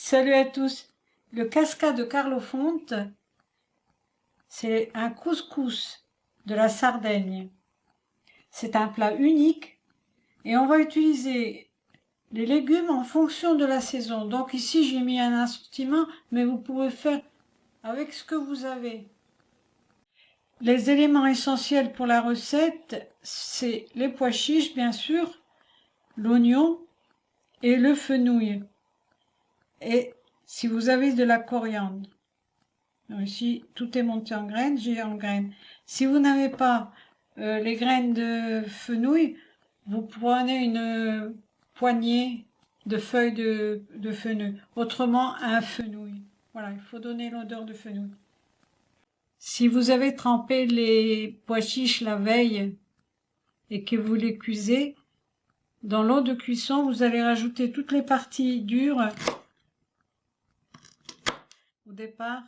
Salut à tous. Le cascade de Carlofonte, c'est un couscous de la Sardaigne. C'est un plat unique et on va utiliser les légumes en fonction de la saison. Donc ici, j'ai mis un assortiment, mais vous pouvez faire avec ce que vous avez. Les éléments essentiels pour la recette, c'est les pois chiches, bien sûr, l'oignon et le fenouil. Et si vous avez de la coriandre. Donc ici, tout est monté en graines, j'ai en graines. Si vous n'avez pas les graines de fenouil, vous prenez une poignée de feuilles de fenouil. Autrement, un fenouil. Voilà, il faut donner l'odeur de fenouil. Si vous avez trempé les pois chiches la veille et que vous les cuisez, dans l'eau de cuisson, vous allez rajouter toutes les parties dures au départ,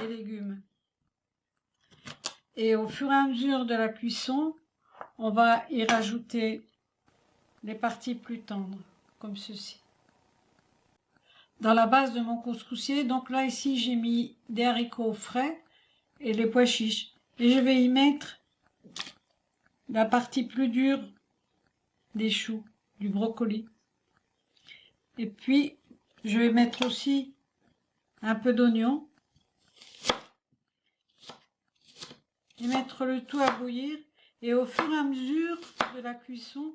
les légumes. Et au fur et à mesure de la cuisson, on va y rajouter les parties plus tendres, comme ceci. Dans la base de mon couscoussier, donc là ici j'ai mis des haricots frais et les pois chiches. Et je vais y mettre la partie plus dure des choux, du brocoli. Et puis je vais mettre aussi un peu d'oignon. Et mettre le tout à bouillir. Et au fur et à mesure de la cuisson,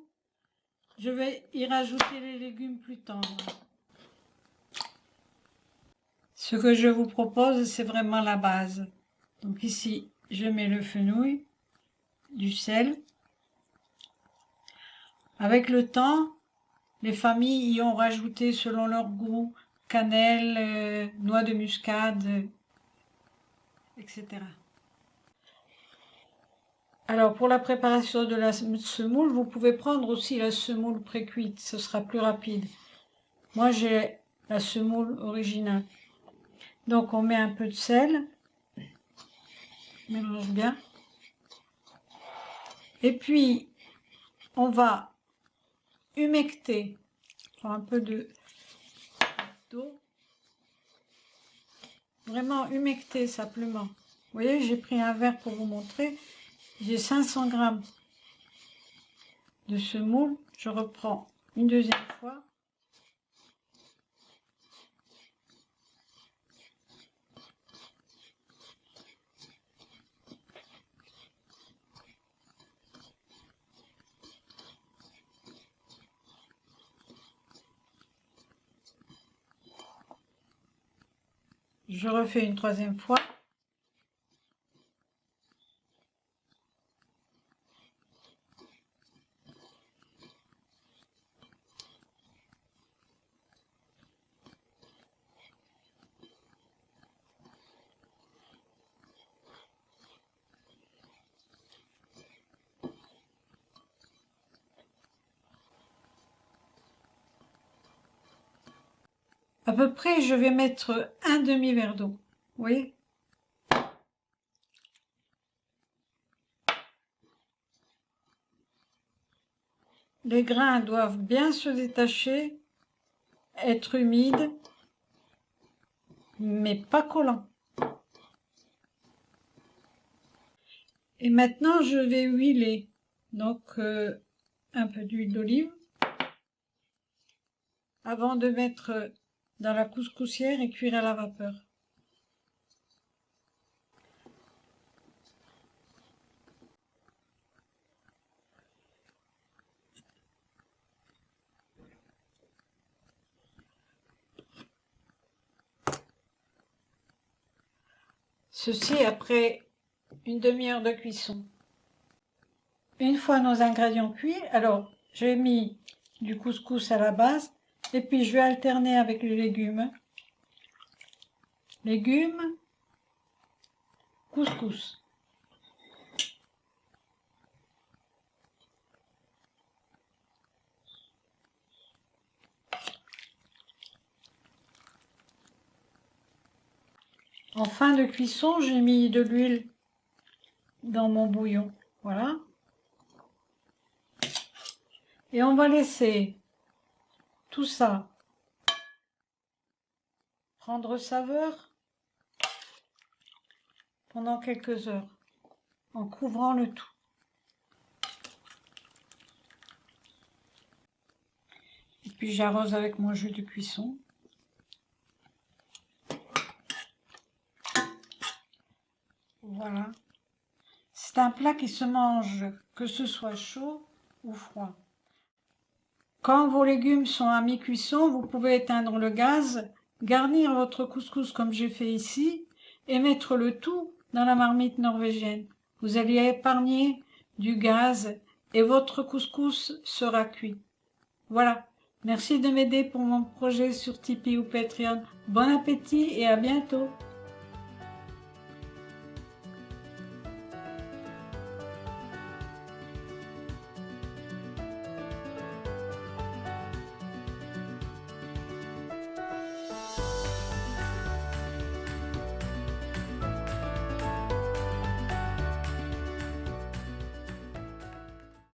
je vais y rajouter les légumes plus tendres. Ce que je vous propose, c'est vraiment la base. Donc ici, je mets le fenouil, du sel. Avec le temps, les familles y ont rajouté selon leur goût cannelle, noix de muscade, etc. Alors pour la préparation de la semoule, vous pouvez prendre aussi la semoule pré-cuite, ce sera plus rapide. Moi j'ai la semoule originale. Donc on met un peu de sel, mélange bien. Et puis on va humecter, prends un peu d'eau, vraiment humecter simplement. Vous voyez, j'ai pris un verre pour vous montrer. J'ai 500 grammes de semoule. Je reprends une deuxième fois. Je refais une troisième fois. À peu près, je vais mettre un demi-verre d'eau. Vous voyez? Les grains doivent bien se détacher, être humides, mais pas collants. Et maintenant, je vais huiler. Donc, un peu d'huile d'olive avant de mettre dans la couscoussière et cuire à la vapeur. Ceci après une demi-heure de cuisson. Une fois nos ingrédients cuits, alors j'ai mis du couscous à la base et puis je vais alterner avec les légumes. Légumes, couscous. En fin de cuisson, j'ai mis de l'huile dans mon bouillon. Voilà. Et on va laisser tout ça prendre saveur pendant quelques heures en couvrant le tout. Et puis j'arrose avec mon jus de cuisson. Voilà. C'est un plat qui se mange que ce soit chaud ou froid. Quand vos légumes sont à mi-cuisson, vous pouvez éteindre le gaz, garnir votre couscous comme j'ai fait ici et mettre le tout dans la marmite norvégienne. Vous allez épargner du gaz et votre couscous sera cuit. Voilà. Merci de m'aider pour mon projet sur Tipeee ou Patreon. Bon appétit et à bientôt.